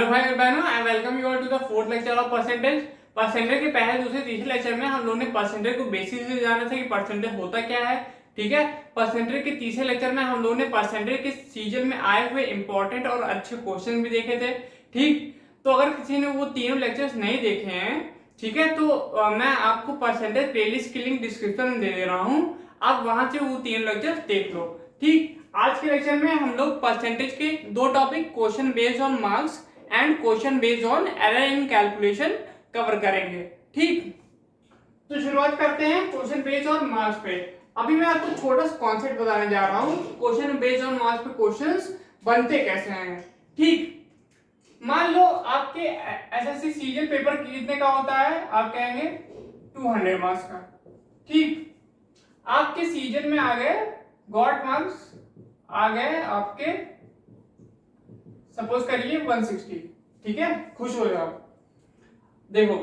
Hello भाई और बहनों, I welcome you all to the fourth lecture of percentage. Percentage के पहले दूसरे तीसरे लेक्चर में हम लोगों ने परसेंटेज को बेसिक से जाना था कि परसेंटेज होता क्या है। ठीक है, परसेंटेज के तीसरे लेक्चर में हम लोगों ने परसेंटेज के सीजन में आए हुए इंपॉर्टेंट और अच्छे क्वेश्चन भी देखे थे। ठीक, तो अगर किसी ने वो तीनों लेक्चर्स नहीं देखे हैं, ठीक है, तो मैं आपको परसेंटेज प्लेलिस्ट की लिंक डिस्क्रिप्शन में दे दे रहा हूँ, आप वहां से वो तीन लेक्चर देख लो। ठीक, आज के लेक्चर में हम लोग परसेंटेज के दो topic question based on marks and question based on error in calculation cover करेंगे। ठीक, तो शुरुआत करते हैं क्वेश्चन बेस्ड ऑन मार्क्स पे। अभी मैं आपको छोटा सा कॉन्सेप्ट बताने जा रहा हूँ। क्वेश्चन बेस्ड ऑन मार्क्स पे क्वेश्चंस बनते कैसे हैं। ठीक, मान लो आपके एसएससी सीजन पेपर कितने का होता है, आप कहेंगे 200 मार्क्स का। ठीक, आपके सीजन में आ गए गॉट मार्क्स, आ गए आपके सपोज करिए 160। ठीक है, खुश हो जाओ। देखो,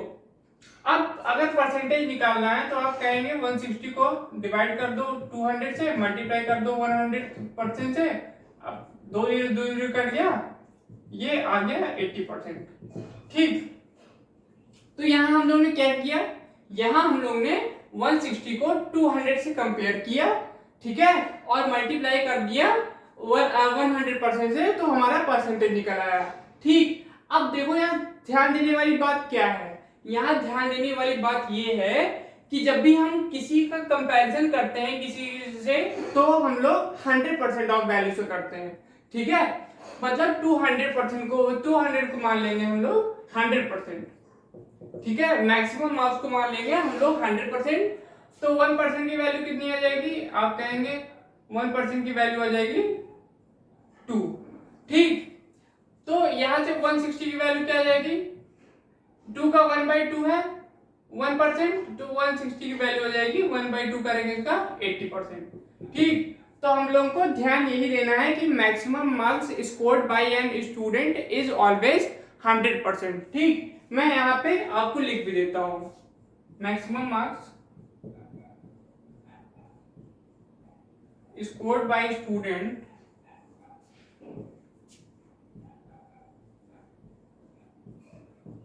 अब अगर परसेंटेज निकालना है तो आप कहेंगे 160 को डिवाइड कर दो 200 से, मल्टीप्लाई कर दो 100% से। अब दो जीरो कर दिया, ये आ गया 80%। ठीक, तो यहां हम लोगों ने क्या किया, यहां हम लोग ने 160 को 200 से कंपेयर किया, ठीक है, और मल्टीप्लाई कर दिया 100% से, तो हमारा परसेंटेज निकल आया। ठीक, अब देखो यहाँ ध्यान देने वाली बात क्या है, यहाँ ध्यान देने वाली बात ये है कि जब भी हम किसी का कंपैरिजन करते हैं किसी से, तो हम लोग 100% ऑफ वैल्यू से करते हैं। ठीक है, मतलब 200 को मान लेंगे हम लोग 100%। ठीक है, मैक्सिमम मार्क्स को मान लेंगे हम लोग 100%। तो 1% की वैल्यू कितनी आ जाएगी, आप कहेंगे 1% की वैल्यू आ जाएगी 2। ठीक, तो यहां से 160 की वैल्यू क्या आ जाएगी, 2 का 1/2 है 1%, तो 160 की वैल्यू आ जाएगी 1/2 करेंगे इसका 80%। ठीक, तो हम लोगों को ध्यान यही देना है कि maximum marks scored by an student is always 100%। ठीक, मैं यहाँ पे आपको लिख भी देता हूं, maximum marks scored bye student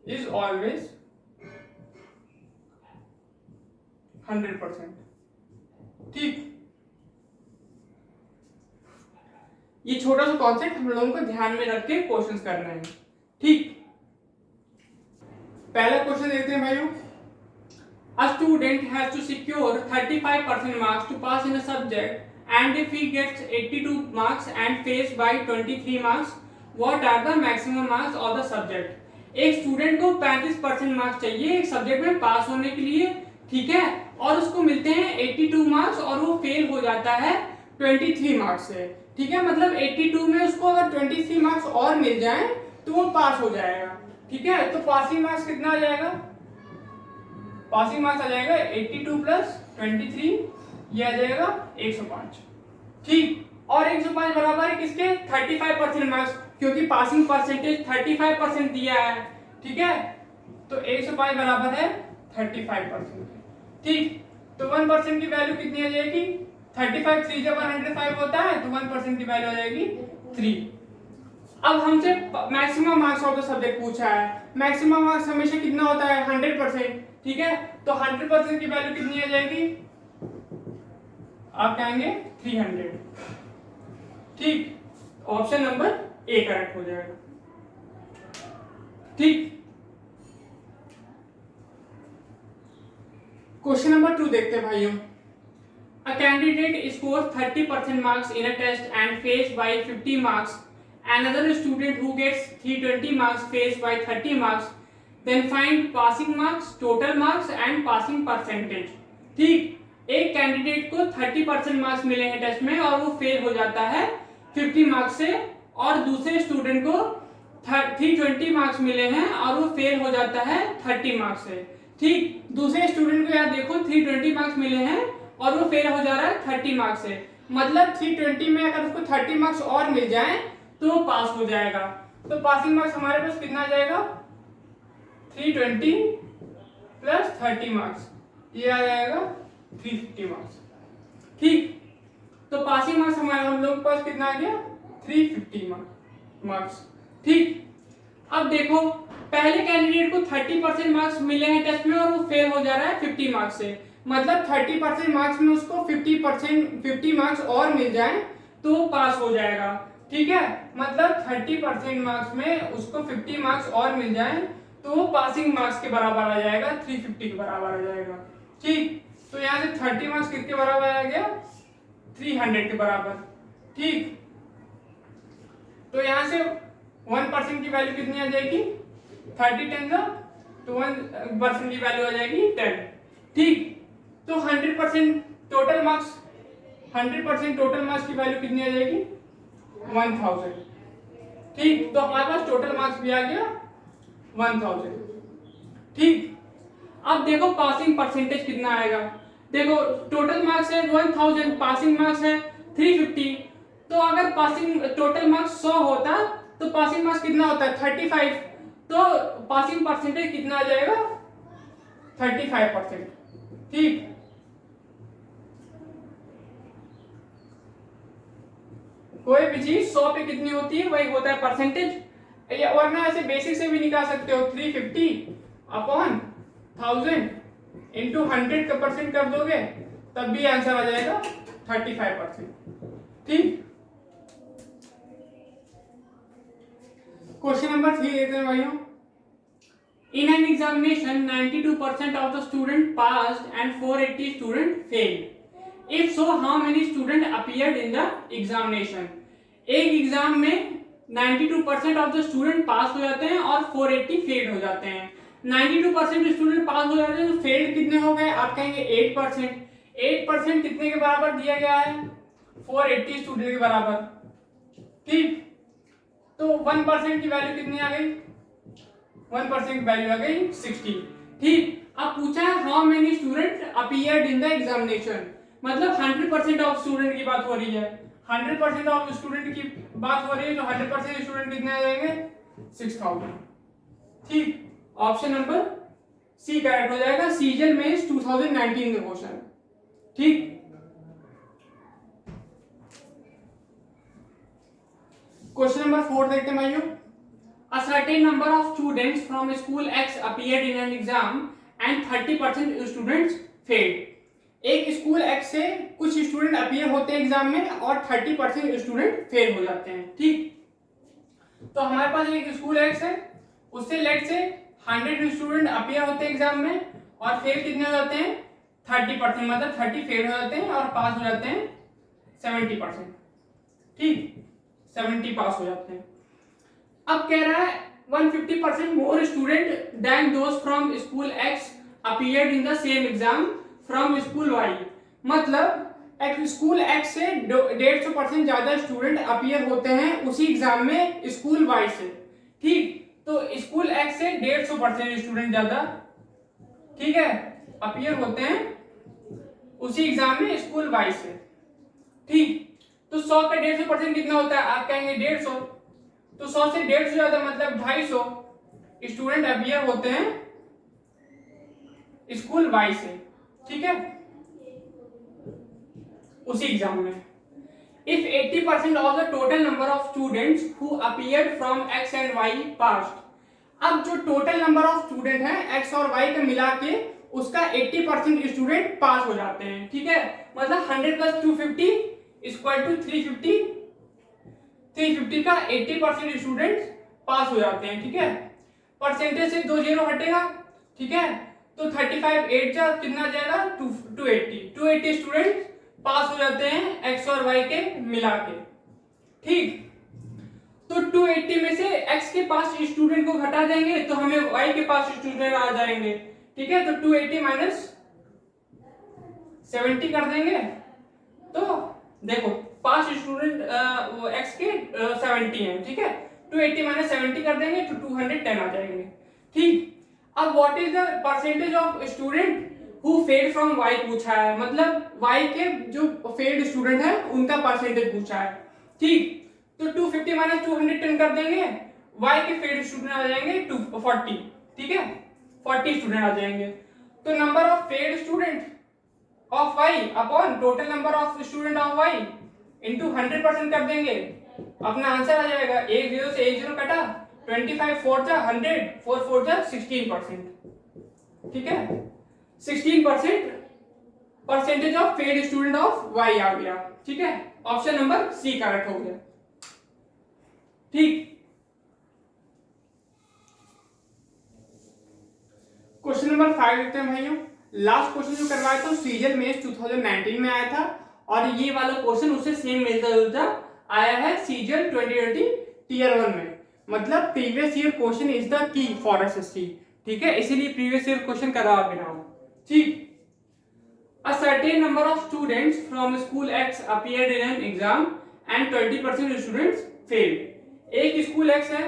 is always 100%। ठीक, ये छोटा सा कॉन्सेप्ट हम लोगों को ध्यान में रख के क्वेश्चंस करना है। ठीक, पहला क्वेश्चन देखते हैं भाइयों। A student has to secure 35% marks to pass in a subject, and if he gets 82 marks and fails by 23 marks, what are the maximum marks of the subject? एक स्टूडेंट को 35% marks चाहिए एक subject में पास होने के लिए, ठीक है, और उसको मिलते हैं 82 मार्क्स और वो फेल हो जाता है 23 मार्क्स से। ठीक है, मतलब 82 में उसको अगर 23 मार्क्स और मिल जाए तो वो पास हो जाएगा। ठीक है, तो पासिंग मार्क्स कितना आ जाएगा, पासिंग मार्क्स आ जाएगा 82 प्लस 23, ये आ जाएगा 105। ठीक, और 105 बराबर है किसके, 35% मार्क्स, क्योंकि पासिंग परसेंटेज 35% दिया है। ठीक है, तो 105 बराबर है 35%। ठीक, तो 1% की वैल्यू कितनी आ जाएगी, 35 3 जब 105 होता है तो 1% की वैल्यू आ जाएगी 3। अब हमसे maximum marks of the subject पूछा है, मैक्सिमम मार्क्स हमेशा कितना होता है 100%। ठीक है, तो 100% की वैल्यू कितनी आ जाएगी, आप कहेंगे 300। ठीक, ऑप्शन नंबर ए करेक्ट हो जाएगा। ठीक, क्वेश्चन नंबर 2 देखते हैं भाइयों। A candidate scores 30% marks in a test and fails by 50 marks. Another student who gets 320 marks fails by 30 marks. Then find passing marks, total marks and passing percentage. ठीक, एक candidate को 30% marks मिले हैं test में और वो fail हो जाता है 50 मार्क्स से, और दूसरे स्टूडेंट को 320 मार्क्स मिले हैं और वो फेल हो जाता है 30 मार्क्स से। ठीक, दूसरे स्टूडेंट को यार देखो 320 मार्क्स मिले हैं और वो फेल हो जा रहा है 30 मार्क्स से, मतलब 320 में अगर उसको 30 मार्क्स और मिल जाए तो वो पास हो जाएगा। तो पासिंग मार्क्स हमारे पास कितना आ जाएगा, 320 प्लस 30 मार्क्स, ये आ जाएगा 350 मार्क्स। ठीक, तो पासिंग मार्क्स हमारे हम लोग के पास कितना आ गया, 350 मार्क्स। ठीक, अब देखो पहले कैंडिडेट को 30% मार्क्स मिले हैं टेस्ट में और वो फेल हो जा रहा है 50 मार्क्स से, मतलब 30% मार्क्स में उसको 50 मार्क्स और मिल जाए तो वो पास हो जाएगा। ठीक है, मतलब 30% मार्क्स में उसको 50 मार्क्स और मिल जाए तो वो पासिंग मार्क्स के बराबर आ जाएगा, 350 के बराबर आ जाएगा। ठीक, तो यहाँ से 30 मार्क्स किसके बराबर आ गया, 300 के बराबर। ठीक, तो यहाँ से 1% की वैल्यू कितनी आ जाएगी, 30 10 तो 1% की वैल्यू आ जाएगी 10। ठीक, तो 100% टोटल मार्क्स, 100% टोटल मार्क्स की वैल्यू कितनी आ जाएगी, 1000। ठीक, तो हमारे पास टोटल मार्क्स भी आ गया 1000। ठीक, अब देखो पासिंग परसेंटेज कितना आएगा। देखो टोटल मार्क्स है 1000, पासिंग मार्क्स है 350। तो अगर पासिंग टोटल मार्क्स 100 होता तो पासिंग मार्क्स कितना होता है 35, तो पासिंग परसेंटेज कितना आ जाएगा 35%। ठीक, कोई भी चीज 100 पे कितनी होती है वही होता है परसेंटेज, या वरना ऐसे बेसिक से भी निकाल सकते हो, 350 अपॉन 1000 इंटू 100 का परसेंट कर दोगे तब भी आंसर आ जाएगा 35%। ठीक, क्वेश्चन नंबर 3 लेते हैं भाइयों। In an examination, 92% of the student passed and 480 student failed. If so, how many student appeared in the examination? एक एग्जाम में 92% ऑफ द स्टूडेंट पास हो जाते हैं और 480 फेल हो जाते हैं। 92% स्टूडेंट पास हो जाते हैं तो फेल कितने हो गए, आप कहेंगे 8%। 8% कितने के बराबर दिया गया है, 480 स्टूडेंट के बराबर। ठीक, तो 1% की वैल्यू कितनी आ गई, 1% वैल्यू आ गई 60। ठीक, अब पूछा है how many student appeared in the examination, मतलब 100% ऑफ स्टूडेंट की बात हो रही है। 100% ऑफ स्टूडेंट की बात हो रही है तो 100% स्टूडेंट कितने आ जाएंगे, 6000। ठीक, ऑप्शन नंबर सी करेक्ट हो जाएगा, सीजन में 2019 का क्वेश्चन। ठीक, क्वेश्चन नंबर 4 देखते हैं भाइयों। A certain number of students from school X appeared in an exam and 30% students failed. एक स्कूल X से कुछ स्टूडेंट अपीयर होते हैं एग्जाम में और 30% स्टूडेंट फेल हो जाते हैं। ठीक, तो हमारे पास एक स्कूल X है, उससे लेट से 100 स्टूडेंट अपीयर होते हैं एग्जाम में और फेल कितने हो जाते हैं 30%, मतलब 30 फेल हो जाते हैं और पास हो जाते हैं 70%। ठीक, 70 पास हो जाते हैं। अब कह रहा है 150% more student than those from school X appeared in the same exam from school Y, मतलब एक स्कूल एक्स से 150% ज्यादा स्टूडेंट अपीयर होते हैं उसी एग्जाम में स्कूल वाई से। ठीक, तो स्कूल एक्स से 150% स्टूडेंट ज्यादा, ठीक है, अपीयर होते हैं उसी एग्जाम में स्कूल वाई से। ठीक, तो 100 का 150% कितना होता है, आप कहेंगे 150, तो 100 से 150 ज्यादा मतलब 250 स्टूडेंट अपीयर होते हैं स्कूल वाई से। ठीक है, उसी एग्जाम में। If 80% of the total number of students who appeared from X and Y passed, अब जो टोटल नंबर ऑफ स्टूडेंट है एक्स और वाई का मिला के उसका 80% स्टूडेंट पास हो जाते हैं। ठीक है, मतलब 100 प्लस 250 इक्वल टू 350, 350 का 80% स्टूडेंट पास हो जाते हैं। ठीक है, परसेंटेज से 2 जीरो हटेगा। ठीक है, तो 35 8 जा कितना आ जाएगा 280 स्टूडेंट पास हो जाते हैं एक्स और वाई के मिला के। ठीक, तो 280 में से एक्स के पास स्टूडेंट को घटा देंगे तो हमें वाई के पास स्टूडेंट आ जाएंगे। ठीक है, तो 280 माइनस 70 कर देंगे तो देखो पास स्टूडेंट एक्स के 70 हैं। ठीक है, 280 माइनस 70 कर देंगे तो 210 आ जाएंगे। ठीक, अब what is the percentage of student who failed from Y पूछा है, मतलब वाई के जो फेल्ड स्टूडेंट है उनका परसेंटेज पूछा है। ठीक, तो 250 माइनस 210 कर देंगे, वाई के फेल्ड स्टूडेंट आ जाएंगे 240। ठीक है, 40 स्टूडेंट आ जाएंगे। तो number of failed student of Y upon total number of student of Y into 100% कर देंगे, अपना आंसर आ जाएगा। 1 0 से 1 0 कटा 25 4 जा 100, 4 4 जा 16%। ठीक है, 16% percentage of failed student of Y आ गया। ठीक है, ऑप्शन नंबर सी करेक्ट हो गया। ठीक, क्वेश्चन नंबर 5 देखते हैं भाइयों। लास्ट क्वेश्चन जो करवाया था सीजन मेंस 2019 में आया था, और ये वाला क्वेश्चन उससे सेम मिलता जुलता आया है सीजन 2020 टीयर 1 में। मतलब previous year question is the key for SSC. ठीक है, इसीलिए प्रीवियस ईयर क्वेश्चन करा बिना हूं। ठीक, a certain number of students from school X appeared in an exam and 20% students failed। एक स्कूल X है,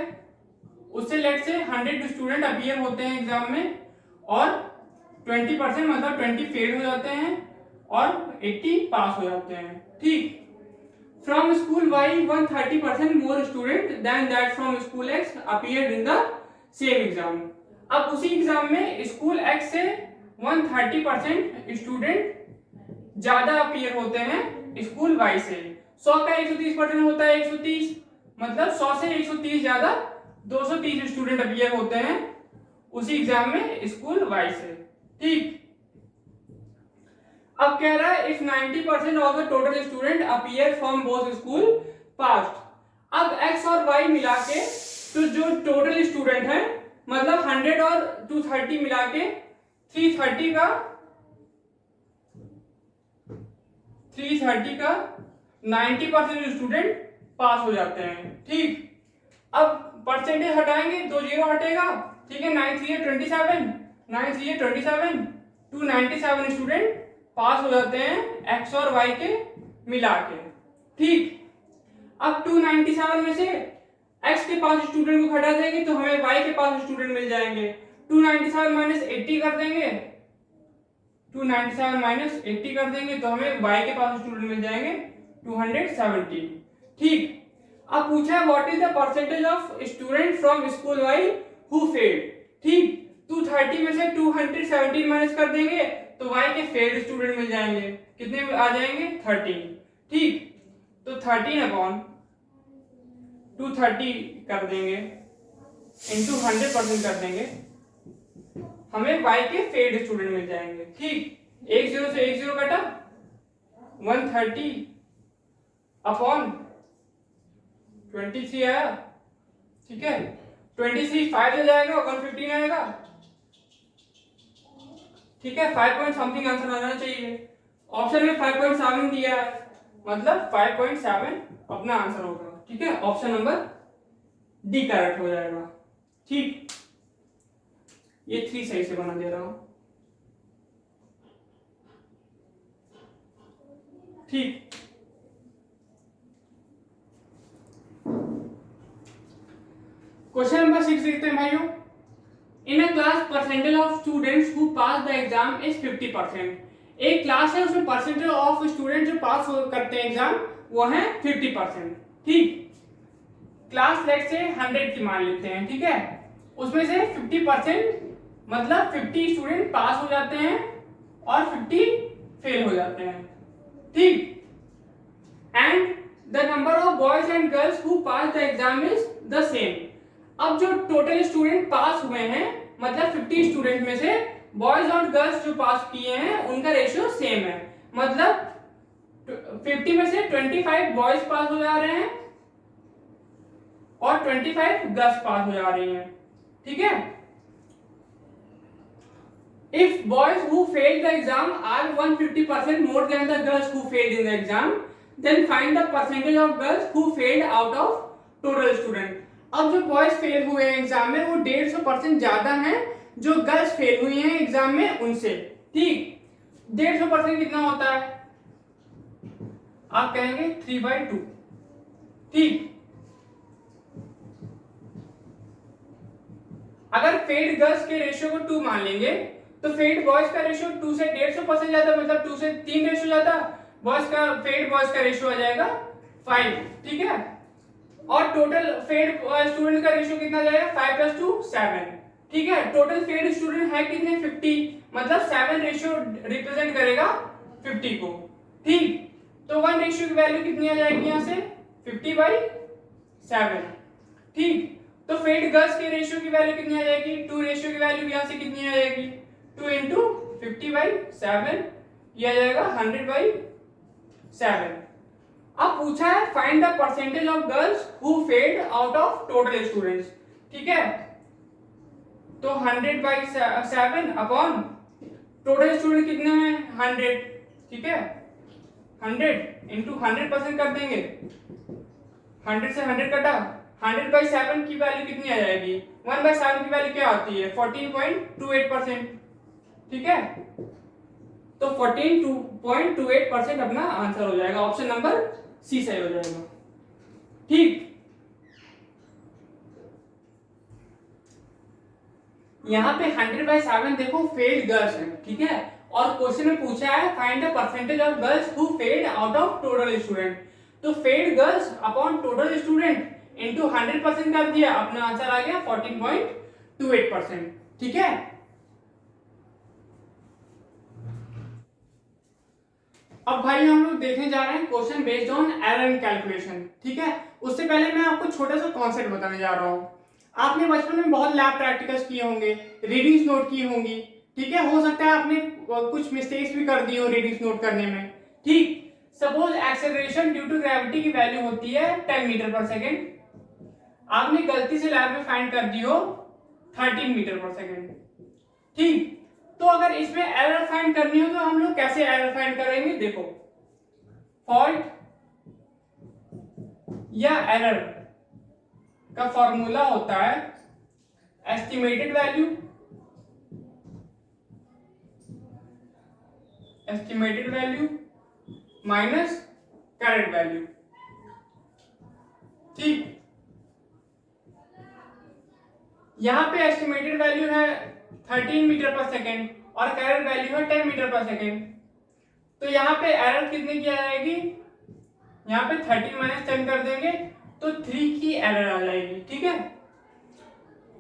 उससे लेट से 100 स्टूडेंट अपीयर होते हैं एग्जाम में, और 20% मतलब 20 फेल हो जाते हैं और 80 पास हो जाते हैं। ठीक, from school Y 130% more student than that from school X appeared in the same exam. अब उसी एग्जाम में स्कूल X से 130% स्टूडेंट ज्यादा अपीयर होते हैं स्कूल Y से। 100 का 130% होता है 130, मतलब 100 से 130 ज्यादा 230 स्टूडेंट अपीयर होते हैं उसी एग्जाम में स्कूल Y से। ठीक, अब कह रहा है if 90% of the total student appear from both school past. अब X और Y मिला के तो जो टोटल स्टूडेंट है, मतलब 100 और 230 मिला के 330 का 90% स्टूडेंट पास हो जाते हैं। ठीक, अब परसेंटेज हटाएंगे, 2 जीरो हटेगा। ठीक है, 9 3 27, 9 3 27, 297 स्टूडेंट पास हो जाते हैं एक्स और वाई के मिला के। ठीक, अब 297 में से एक्स के पास स्टूडेंट को हटा देंगे तो हमें वाई के पास स्टूडेंट मिल जाएंगे। 297 माइनस 80 कर देंगे, 297 माइनस 80 कर देंगे तो हमें y के पास स्टूडेंट मिल जाएंगे 270। ठीक, अब पूछा है what is the percentage of student from school Y who failed. ठीक, 230 में से 217 माइनस कर देंगे तो y के फेल्ड स्टूडेंट मिल जाएंगे। कितने आ जाएंगे 13। ठीक, तो 13 अपॉन 230 कर देंगे इंटू 100% कर देंगे, हमें y के फेल्ड स्टूडेंट मिल जाएंगे। ठीक, 1 0 से 1 0 कटा, 130 अपॉन 23 आया। ठीक है, 23 5 हो जाएगा, 115 आएगा। ठीक है, 5 पॉइंट समथिंग आंसर आना चाहिए। ऑप्शन में 5.7 दिया है, मतलब 5.7 अपना आंसर होगा। ठीक है, ऑप्शन नंबर डी करेक्ट हो जाएगा। ठीक, ये 3 सही से बना दे रहा हूं। ठीक, क्वेश्चन नंबर 6 देखते हैं भाइयों। In a class percentage of students who pass the exam is 50%। एक क्लास है, उसमें परसेंटेज ऑफ स्टूडेंट जो पास करते हैं एग्जाम वो है 50%। ठीक, क्लास लेट से 100 की मान लेते हैं। ठीक है, उसमें से 50% मतलब 50 स्टूडेंट पास हो जाते हैं और 50 फेल हो जाते हैं। ठीक, and the number of boys and girls who pass the exam is the same. अब जो टोटल स्टूडेंट पास हुए हैं, मतलब 50 स्टूडेंट में से बॉयज और गर्ल्स जो पास किए हैं उनका रेशियो सेम है। मतलब 50 में से 25 बॉयज पास हो जा रहे हैं और 25 गर्ल्स पास हो जा रही हैं। ठीक है, if boys who failed the exam are 150% more than the girls who failed in the exam, then find the percentage of girls who failed out of total student। अब जो बॉयज फेल हुए हैं एग्जाम में वो 150% ज्यादा हैं जो girls fail हुई हैं एग्जाम में उनसे। ठीक, 150% कितना होता है, आप कहेंगे 3/2। ठीक, अगर फेल्ड गर्ल्स के रेशियो को 2 मान लेंगे तो फेल्ड बॉयज का रेशियो 2 से 150% ज्यादा, मतलब 2 से 3 रेशियो ज्यादा बॉयज का, फेल्ड बॉयज का रेशियो आ जाएगा 5। ठीक है, और टोटल फेल्ड स्टूडेंट का रेशियो कितना जाएगा 5 + 2 7। ठीक है, टोटल फेल्ड स्टूडेंट है कितने 50, मतलब 7 रेशियो रिप्रेजेंट करेगा 50 को। ठीक, तो 1 रेशियो की वैल्यू कितनी आ जाएगी यहां से 50/7। ठीक, तो फेड गर्ल्स के रेशियो की वैल्यू कितनी आ जाएगी, 2 रेशियो की वैल्यू यहाँ से कितनी आ जाएगी, 2 इंटू 50/7, ये आ जाएगा 100/7। अब पूछा है find the percentage of girls who fade out of total students, ठीक है। तो 100/7 अपॉन टोटल स्टूडेंट कितने हैं 100, ठीक है। 100 इंटू 100% कर देंगे, 100 से 100 कटा, 100/7 की वैल्यू कितनी आ जाएगी, 1/7 की वैल्यू क्या आती है 14.28%, ठीक है। तो 14.28% अपना आंसर हो जाएगा, ऑप्शन नंबर सी सही हो जाएगा, ठीक। यहाँ पे 100/7 देखो फेड गर्ल्स है, ठीक है, और क्वेश्चन में पूछा है find the percentage of girls who fade out of total student, तो failed girls upon total student into 100% कर दिया, अपना आंसर आ गया 14.28%, ठीक है। अब भाई हम लोग देखने जा रहे हैं question based on error and calculation, ठीक है। उससे पहले मैं आपको छोटा सा कॉन्सेप्ट बताने जा रहा हूँ। आपने बचपन में बहुत लैब प्रैक्टिकल्स किए होंगे, रीडिंग्स नोट की होंगी, ठीक है। हो सकता है आपने कुछ मिस्टेक्स भी कर दी हो रीडिंग्स नोट करने में, ठीक। Suppose acceleration due to gravity की वैल्यू होती है 10 मीटर पर सेकेंड, आपने गलती से लैब में फाइंड कर दी हो 13 मीटर पर सेकेंड, ठीक। तो अगर इसमें एरर फाइंड करनी हो तो हम लोग कैसे एरर फाइंड करेंगे, देखो फॉल्ट या एरर का फॉर्मूला होता है estimated value minus current value, ठीक। यहां पे एस्टिमेटेड वैल्यू है 13 मीटर पर सेकेंड और करेंट वैल्यू है 10 मीटर पर सेकेंड, तो यहाँ पे एरर कितने की आ जाएगी, यहाँ पे 13 माइनस 10 कर देंगे तो 3 की एरर आ जाएगी, ठीक है।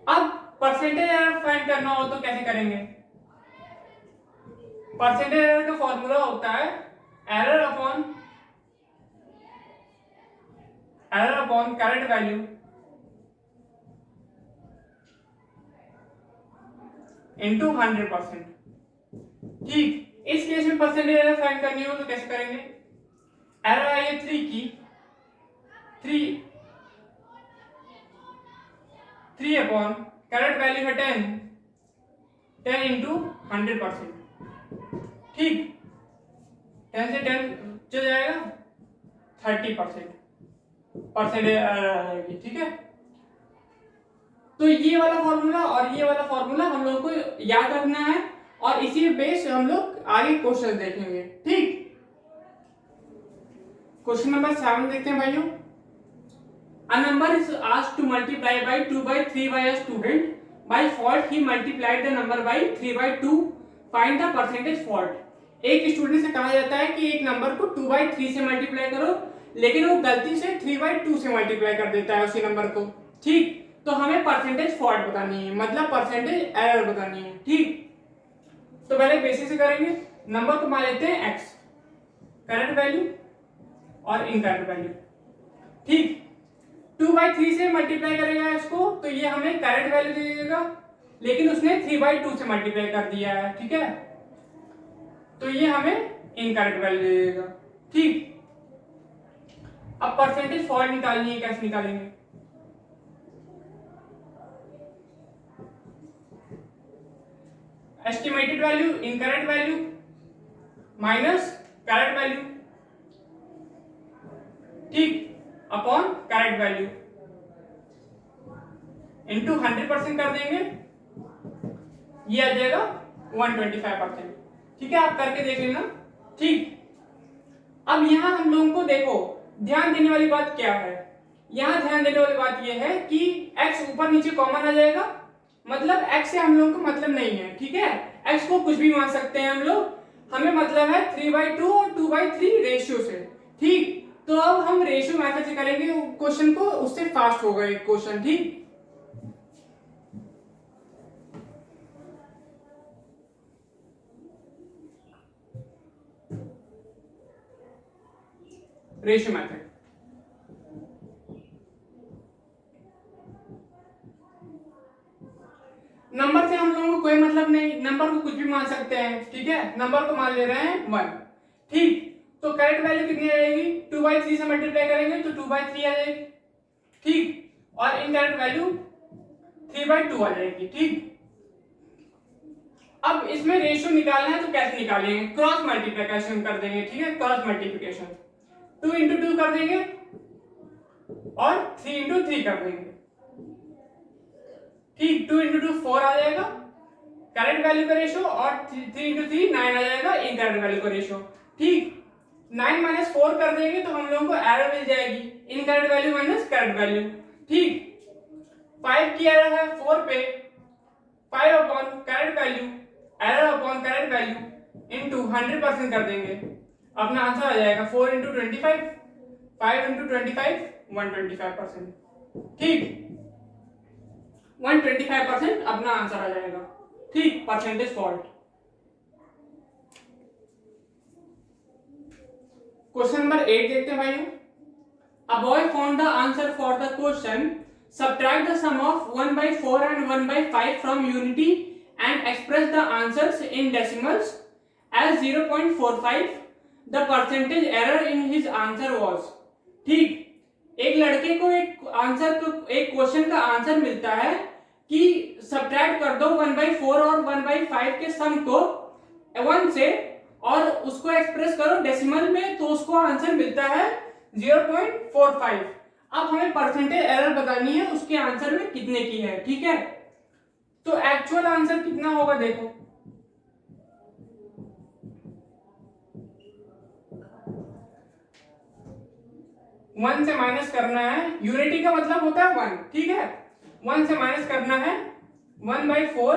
अब परसेंटेज एरर फाइंड करना हो तो कैसे करेंगे, परसेंटेज एरर का फॉर्मूला होता है error upon current value into 100%, ठीक। इस केस में परसेंटेज एरर फाइंड करनी हो तो कैसे करेंगे, एरर आई है 3 की, 3 अपॉन करेंट वैल्यू है 10 इंटू 100%, ठीक। 10 से 10 चल जाएगा 30% परसेंटेज एरर आ जाएगी, ठीक है। तो ये वाला फॉर्मूला और ये वाला फॉर्मूला हम लोग को याद रखना है और इसी बेस हम लोग आगे क्वेश्चन देखेंगे, ठीक। क्वेश्चन नंबर 7 देखते हैं भाइयों। A number is asked to multiply by 2/3 by a student. By fault he multiplied the number by 3/2. Find the percentage fault. एक स्टूडेंट से कहा जाता है कि एक नंबर को 2/3 से मल्टीप्लाई करो, लेकिन वो गलती से 3/2 से मल्टीप्लाई कर देता है उसी नंबर को, ठीक। तो हमें परसेंटेज फॉल्ट बतानी है, मतलब परसेंटेज एरर बतानी है, ठीक। तो पहले बेसिक से करेंगे, नंबर को मान लेते हैं x, करंट वैल्यू और इनकरेंट वैल्यू, ठीक। 2/3 से मल्टीप्लाई करेगा इसको तो ये हमें करंट वैल्यू दे देगा, लेकिन उसने 3/2 से मल्टीप्लाई कर दिया है, ठीक है। तो ये हमें इनकरेक्ट वैल्यू दे देगा, ठीक। अब परसेंटेज फॉल्ट निकालनी है, कैसे निकालेंगे, estimated value incorrect value minus correct value, ठीक, अपॉन करेक्ट वैल्यू इनटू 100% कर देंगे, ये आ जाएगा 125%, ठीक है। आप करके देख लेना, ठीक। अब यहां हम लोगों को देखो ध्यान देने वाली बात क्या है, यहां ध्यान देने वाली बात यह है कि x ऊपर नीचे कॉमन आ जाएगा, मतलब x से हम लोगों को मतलब नहीं है, ठीक है। x को कुछ भी मान सकते हैं हम लोग, हमें मतलब है 3/2 और 2/3 रेशियो से, ठीक। तो अब हम रेशियो मेथड से करेंगे क्वेश्चन को, उससे फास्ट होगा एक क्वेश्चन, ठीक। रेशियो मेथड, मान सकते हैं, ठीक है, नंबर को मान ले रहे हैं 1, ठीक। तो करेक्ट वैल्यू कितनी आ जाएगी, 2/3 से मल्टीप्लाई करेंगे तो 2/3 आ जाएगी, ठीक, और इनकरेक्ट वैल्यू 3/2 आ जाएगी, ठीक। अब इसमें रेशियो निकालना है तो कैसे निकालेंगे, क्रॉस मल्टीप्लिकेशन कर देंगे, ठीक है, क्रॉस मल्टीप्लिकेशन 2 इंटू 2 कर देंगे और 3 इंटू 3 कर देंगे, ठीक। 2 इंटू 2 4 आ जाएगा करेक्ट वैल्यू का रेशियो, और 3 इंटू 3 9 आ जाएगा इनकरेक्ट वैल्यू का रेशियो, ठीक। 9 माइनस 4 कर देंगे तो हम लोगों को एरर मिल जाएगी, incorrect value minus correct value, ठीक। 5 की एरर है 4 पे, 5 upon correct value, error upon correct value into 100% कर देंगे, अपना आंसर आ जाएगा 4 इंटू 25, 5 इंटू 25 125%, ठीक, 125% अपना आंसर आ जाएगा, ठीक, परसेंटेज फॉल्ट। क्वेश्चन नंबर 8 देखते हैं भाइयों। A boy found the answer for the question. Subtract the sum of 1/4 and 1/5 from unity and express the answers in decimals as 0.45. The percentage error in his answer was, ठीक। एक लड़के को एक question का answer मिलता है कि subtract कर दो 1/4 और 1/5 के सम को 1 से और उसको एक्सप्रेस करो डेसिमल में, तो उसको आंसर मिलता है 0.45। अब हमें परसेंटेज एरर बतानी है उसके आंसर में कितने की है, ठीक है। तो एक्चुअल आंसर कितना होगा देखो, वन से माइनस करना है, यूनिटी का मतलब होता है 1, ठीक है, 1 से माइनस करना है 1/4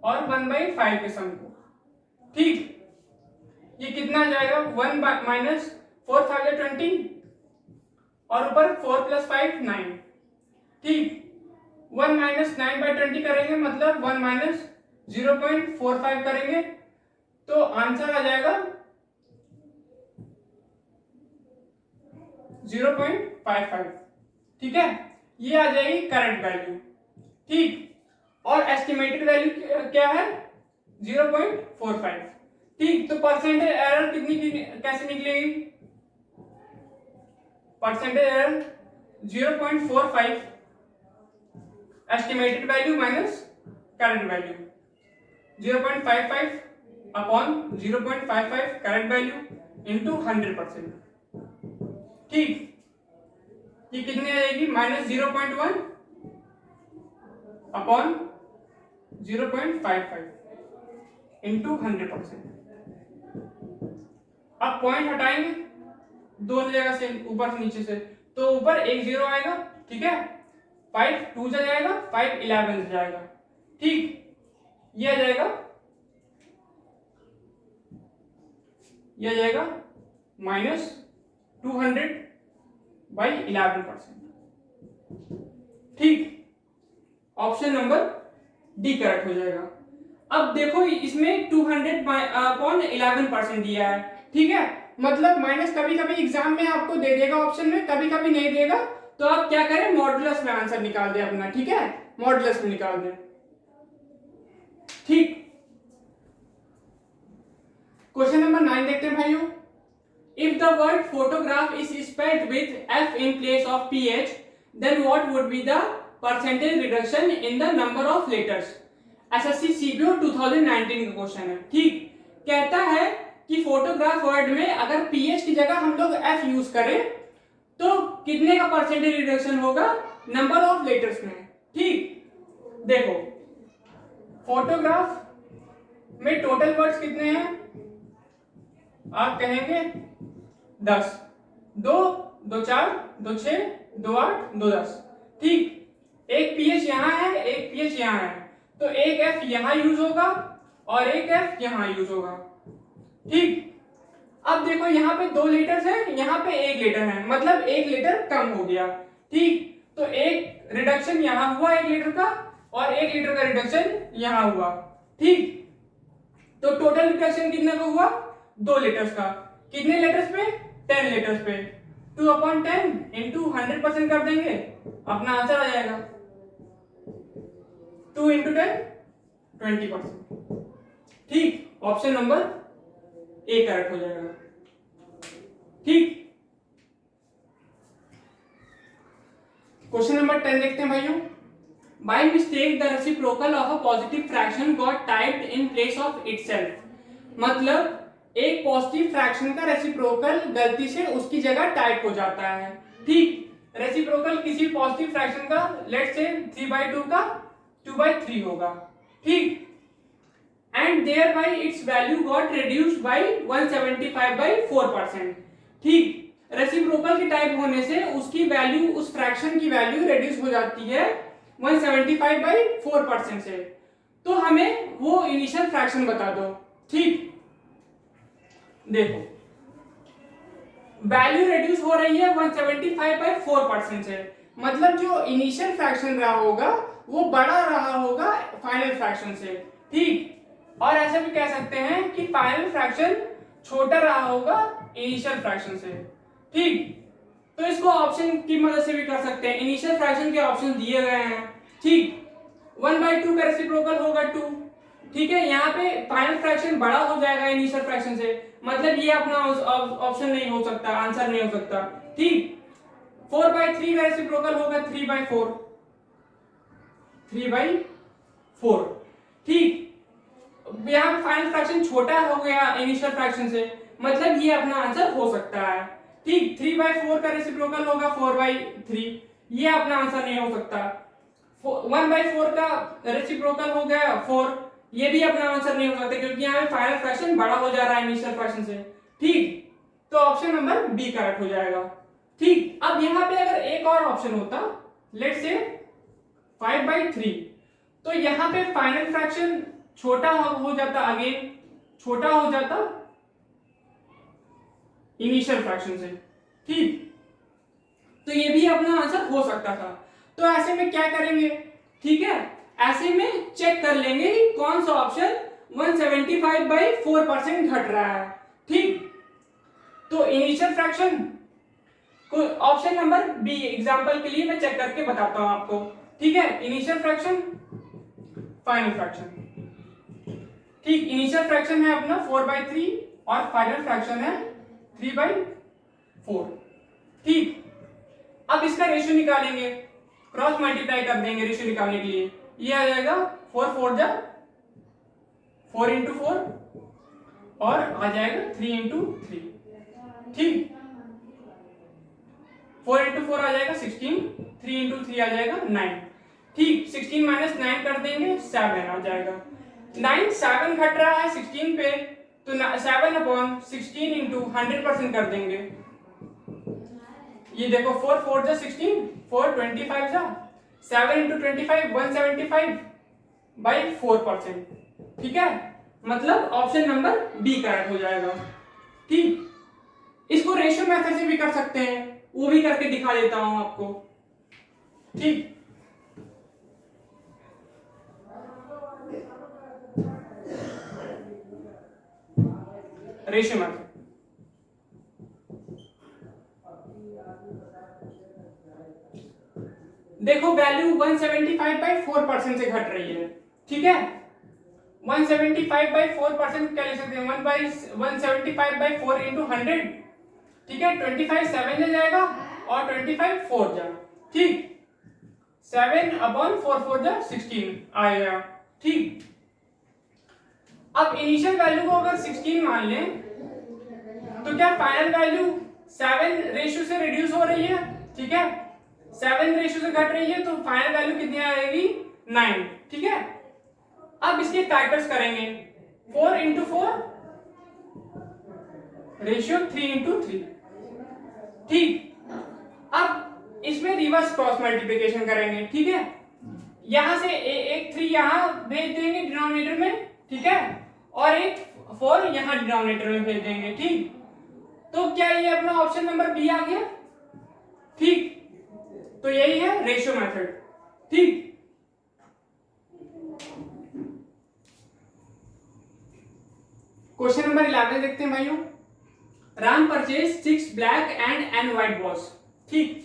और 1/5 के सम को, ठीक। ये कितना आ जाएगा, 1 माइनस 4 5 20 और ऊपर 4 + 5 9, ठीक। 1 माइनस 9/20 करेंगे मतलब 1 माइनस 0.45 करेंगे तो आंसर आ जाएगा 0.55, ठीक है। ये आ जाएगी करेक्ट वैल्यू, ठीक, और एस्टिमेटेड वैल्यू क्या है 0.45, ठीक। तो परसेंटेज एरर कैसे निकलेगी, percentage error 0.45 estimated value minus current value, 0.55 upon 0.55 current value into 100%, ठीक। ये कितनी आ जाएगी, -0.1 अपॉन 0.55 इनटू 100%। अब पॉइंट हटाएंगे दोनों जगह से, ऊपर से नीचे से, तो ऊपर एक 0 आएगा, ठीक है, 5 2 जा जाएगा, 5 11 जा जाएगा, ठीक। ये आ जाएगा, ये आ जाएगा -200/11%, ठीक। ऑप्शन नंबर डी करेक्ट हो जाएगा। अब देखो इसमें 200/11% दिया है, ठीक है, मतलब माइनस कभी कभी एग्जाम में आपको दे देगा ऑप्शन में, कभी कभी नहीं देगा, तो आप क्या करें, मॉडुलस में आंसर निकाल दे अपना, ठीक है, मॉडुलस में निकाल दे, ठीक। क्वेश्चन नंबर 9 देखते हैं भाइयों। If the word photograph is spelled with f in place of ph, then what would be the percentage reduction in the number of letters? SSC CBO 2019 का क्वेश्चन है, ठीक। कहता है कि फोटोग्राफ वर्ड में अगर पीएच की जगह हम लोग एफ यूज करें तो कितने का परसेंटेज रिडक्शन होगा नंबर ऑफ लेटर्स में, ठीक। देखो फोटोग्राफ में टोटल वर्ड्स कितने हैं, आप कहेंगे 10, 2 2 4 2 6 2 8 2 10, ठीक। एक पीएच यहां है, एक पीएच यहां है, तो एक एफ यहां यूज होगा और एक एफ यहां यूज होगा, ठीक। अब देखो यहाँ पे 2 लेटर्स है, यहाँ पे 1 लेटर है, मतलब 1 लेटर कम हो गया, ठीक। तो एक रिडक्शन यहां हुआ 1 लेटर का और 1 लेटर का रिडक्शन यहां हुआ, ठीक। तो टोटल रिडक्शन कितने का हुआ, 2 लेटर्स का, कितने लेटर्स पे, 10 लेटर्स पे, 2/10 इंटू 100% कर देंगे, अपना आंसर आ जाएगा 2 × 10 20%, ठीक, ऑप्शन नंबर ए करेक्ट हो जाएगा। ठीक, क्वेश्चन नंबर 10 देखते हैं भाइयों। By mistake the reciprocal of a positive fraction got typed in place of itself। मतलब एक पॉजिटिव फ्रैक्शन का रेसिप्रोकल गलती से उसकी जगह टाइप हो जाता है। ठीक, रेसिप्रोकल किसी पॉजिटिव फ्रैक्शन का लेट्स से 3/2 का 2/3 होगा। ठीक, and thereby its value got reduced by 175/4%। ठीक, रेसिप्रोकल के टाइप होने से उसकी वैल्यू, उस फ्रैक्शन की वैल्यू रिड्यूस हो जाती है 175/4% से। तो हमें वो इनिशियल फ्रैक्शन बता दो। ठीक, देखो वैल्यू रिड्यूस हो रही है 175/4% से, मतलब जो इनिशियल फ्रैक्शन रहा होगा वो बड़ा रहा होगा फाइनल फ्रैक्शन से। ठीक, और ऐसा भी कह सकते हैं कि फाइनल फ्रैक्शन छोटा रहा होगा इनिशियल फ्रैक्शन से। ठीक, तो इसको ऑप्शन की मदद से भी कर सकते हैं। इनिशियल फ्रैक्शन के ऑप्शन दिए गए हैं। ठीक, 1/2 का रेसिप्रोकल होगा 2। ठीक है, यहाँ पे फाइनल फ्रैक्शन बड़ा हो जाएगा इनिशियल फ्रैक्शन से, मतलब ये अपना ऑप्शन नहीं हो सकता, आंसर नहीं हो सकता। ठीक, 4/3 का रेसिप्रोकल होगा 3/4। 3/4। ठीक, यहाँ पे फाइनल फ्रैक्शन छोटा हो गया इनिशियल फ्रैक्शन से, मतलब ये अपना आंसर हो सकता है। ठीक, 3/4 का रेसिप्रोकल होगा 4/3, ये अपना आंसर नहीं हो सकता। 1/4 का रेसिप्रोकल हो गया 4, ये भी अपना आंसर नहीं हो सकता क्योंकि यहाँ पे फाइनल फ्रैक्शन बड़ा हो जा रहा है इनिशियल फ्रैक्शन से। ठीक, तो ऑप्शन नंबर बी करेक्ट हो जाएगा। ठीक, अब यहाँ पे अगर एक और ऑप्शन होता, लेट्स से 5/3, तो यहाँ पे फाइनल फ्रैक्शन छोटा हो जाता, अगेन छोटा हो जाता इनिशियल फ्रैक्शन से। ठीक, तो ये भी अपना आंसर हो सकता था। तो ऐसे में क्या करेंगे? ठीक है, ऐसे में चेक कर लेंगे कि कौन सा ऑप्शन 175/4% घट रहा है। ठीक, तो इनिशियल फ्रैक्शन को ऑप्शन नंबर बी एग्जांपल के लिए मैं चेक करके बताता हूं आपको। ठीक है, इनिशियल फ्रैक्शन, फाइनल फ्रैक्शन। ठीक, इनिशियल फ्रैक्शन है अपना 4/3 और फाइनल फ्रैक्शन है 3/4। ठीक, अब इसका रेशियो निकालेंगे, क्रॉस मल्टीप्लाई कर देंगे रेशियो निकालने के लिए। ये आ जाएगा 4 4 जा 4 × 4 और आ जाएगा 3 × 3। ठीक, 4 × 4 आ जाएगा 16, 3 × 3 आ जाएगा 9। ठीक, 16 - 9 कर देंगे 7 आ जाएगा। 9 7 घट रहा है 16 पे, तो 7/16 × 100% कर देंगे। ये देखो 4 4 जा 16, 4 25 जा 7 × 25 175/4%। ठीक है, मतलब ऑप्शन नंबर बी करेक्ट हो जाएगा। ठीक, इसको रेशियो मेथड से भी कर सकते हैं, वो भी करके दिखा देता हूं आपको। ठीक, रेशियो मेथड देखो, वैल्यू 175/4% से घट रही है। ठीक है, 175/4% क्या लिख सकते हैं? 175/4 × 100। ठीक है, 25 7 जा जाएगा और 25 4 जा। ठीक, 7/4 4 जा 16 आएगा। ठीक, अब इनिशियल वैल्यू को अगर 16 मान लें तो क्या फाइनल वैल्यू 7 रेशियो से रिड्यूस हो रही है? ठीक है, 7 रेशियो से घट रही है, तो फाइनल वैल्यू कितनी आएगी? 9। ठीक है, अब इसके फैक्टर्स करेंगे, 4 × 4 रेशियो 3 × 3। ठीक, अब इसमें रिवर्स क्रॉस मल्टीप्लिकेशन करेंगे। ठीक है, यहां से एक 3 यहां भेज देंगे डिनोमिनेटर में। ठीक है, और एक 4 यहां डिनोमिनेटर में भेज देंगे। ठीक, तो क्या ये अपना ऑप्शन नंबर बी आ गया? ठीक, तो यही है रेशियो मेथड। ठीक, क्वेश्चन नंबर 11 देखते हैं भाइयों। Ram purchase 6 black and an white balls. ठीक,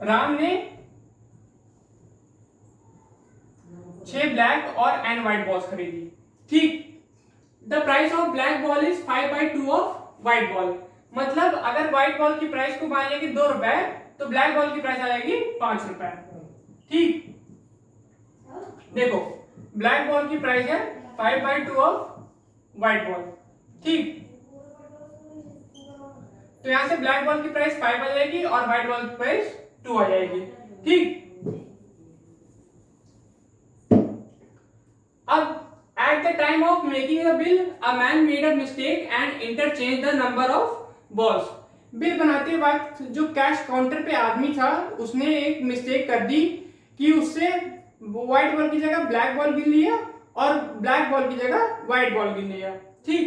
राम ने 6 ब्लैक और n व्हाइट बॉल्स खरीदी, ठीक। The price of black ball is 5/2 of white ball, मतलब अगर व्हाइट बॉल की प्राइस को मान लेंगे 2 रुपए तो ब्लैक बॉल की प्राइस आ जाएगी 5 रुपए, ठीक। देखो ब्लैक बॉल की प्राइस है 5/2 ऑफ व्हाइट बॉल, ठीक। तो यहां से ब्लैक बॉल की प्राइस 5 आ जाएगी और व्हाइट बॉल की प्राइस 2 आ जाएगी, ठीक। अब at the time of making the bill a man made a mistake and interchanged the number of balls। Bill बनाते वक्त जो कैश काउंटर पे आदमी था उसने एक मिस्टेक कर दी कि उससे व्हाइट बॉल की जगह ब्लैक बॉल गिन लिया और ब्लैक बॉल की जगह व्हाइट बॉल गिन लिया, ठीक।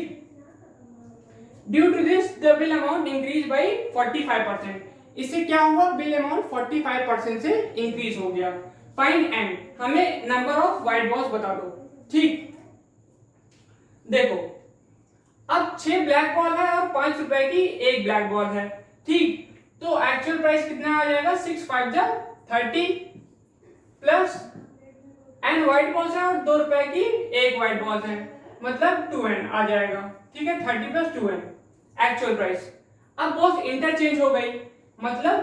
Due to this the bill amount increase by 45%। इससे क्या हुआ, बिल अमाउंट 45% से इंक्रीज हो गया। फाइंड एन, हमें नंबर ऑफ व्हाइट बॉल्स बता दो, ठीक। देखो अब 6 ब्लैक बॉल है और 5 रुपए की एक ब्लैक बॉल है, ठीक। तो एक्चुअल प्राइस कितना आ जाएगा, 6 5 जा 30 प्लस एन व्हाइट बॉल्स है और 2 रुपए की एक व्हाइट बॉल है, मतलब 2n आ जाएगा, ठीक है। 30 प्लस 2n एक्चुअल प्राइस। अब बॉल्स इंटरचेंज हो गई, मतलब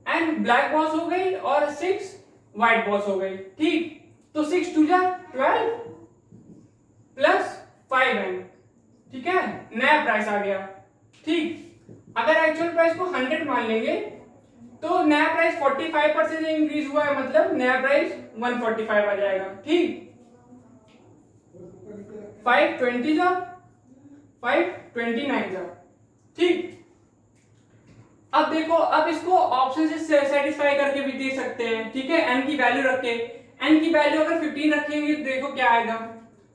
एन ब्लैक बॉल्स हो गई और 6 व्हाइट बॉल्स हो गई, ठीक। तो 6 2 जा 12 प्लस 5n, ठीक है, नया प्राइस आ गया, ठीक। अगर एक्चुअल प्राइस को 100 मान लेंगे तो नया प्राइस 45% से इंक्रीज हुआ है, मतलब नया प्राइस 145 आ जाएगा, ठीक। 5 20 जा 5 29 जा, ठीक। अब देखो, अब इसको ऑप्शन से सेटिस्फाई करके भी दे सकते हैं, ठीक है। n की वैल्यू रख के, n की वैल्यू अगर 15 रखेंगे तो देखो क्या आएगा,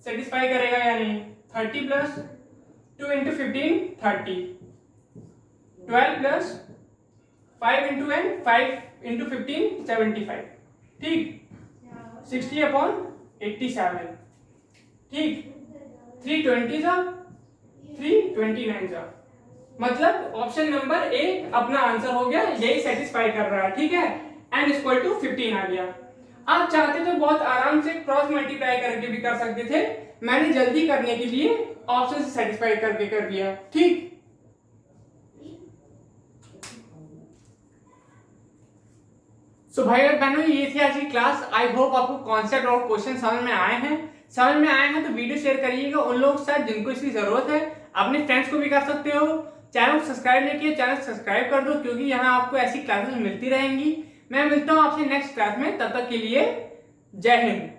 सेटिस्फाई करेगा या नहीं। 30 plus 2 into 15 30, 12 plus 5 into n 5 into 15 75, ठीक। 60/87, ठीक। 320 जा 329 जा, मतलब ऑप्शन नंबर ए अपना आंसर हो गया, यही सेटिस्फाई कर रहा है, ठीक है। n इक्वल टू 15 आ गया। आप चाहते तो बहुत आराम से क्रॉस मल्टीप्लाई करके भी कर सकते थे, मैंने जल्दी करने के लिए ऑप्शन से सेटिस्फाई करके कर दिया, ठीक। सो भाई और बहनों, ये थी आज की क्लास। आई होप आपको कॉन्सेप्ट और क्वेश्चन समझ में आए हैं। समझ में आए हैं तो वीडियो शेयर करिएगा उन लोगों के साथ जिनको इसकी जरूरत है। अपने फ्रेंड्स को भी कर सकते हो। चैनल को सब्सक्राइब नहीं किया, चैनल सब्सक्राइब कर दो, क्योंकि यहाँ आपको ऐसी क्लासेस मिलती रहेंगी। मैं मिलता हूँ आपसे नेक्स्ट क्लास में, तब तक के लिए जय हिंद।